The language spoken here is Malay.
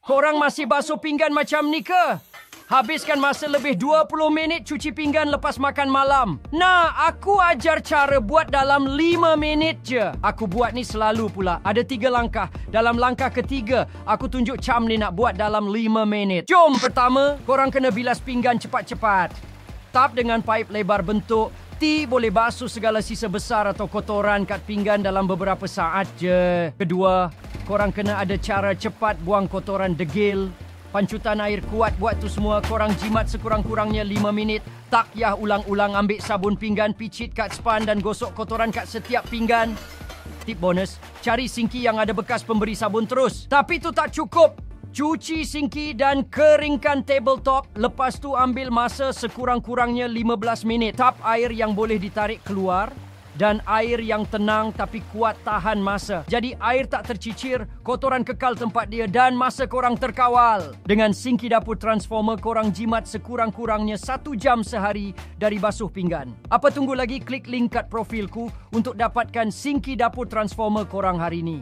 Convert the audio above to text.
Korang masih basuh pinggan macam ni ke? Habiskan masa lebih 20 minit cuci pinggan lepas makan malam. Nah, aku ajar cara buat dalam 5 minit je. Aku buat ni selalu pula. Ada 3 langkah. Dalam langkah ketiga, aku tunjuk Cham ni nak buat dalam 5 minit. Jom, pertama, korang kena bilas pinggan cepat-cepat. Tap dengan paip lebar bentuk. T boleh basuh segala sisa besar atau kotoran kat pinggan dalam beberapa saat je. Kedua, korang kena ada cara cepat buang kotoran degil. Pancutan air kuat buat tu semua. Korang jimat sekurang-kurangnya 5 minit. Tak payah ulang-ulang ambil sabun pinggan, picit kat span dan gosok kotoran kat setiap pinggan. Tip bonus, cari sinki yang ada bekas pemberi sabun terus. Tapi tu tak cukup. Cuci sinki dan keringkan tabletop. Lepas tu ambil masa sekurang-kurangnya 15 minit. Tap air yang boleh ditarik keluar. Dan air yang tenang tapi kuat tahan masa. Jadi air tak tercicir, kotoran kekal tempat dia dan masa korang terkawal. Dengan sinki dapur transformer, korang jimat sekurang-kurangnya 1 jam sehari dari basuh pinggan. Apa tunggu lagi? Klik link kat profilku untuk dapatkan sinki dapur transformer korang hari ni.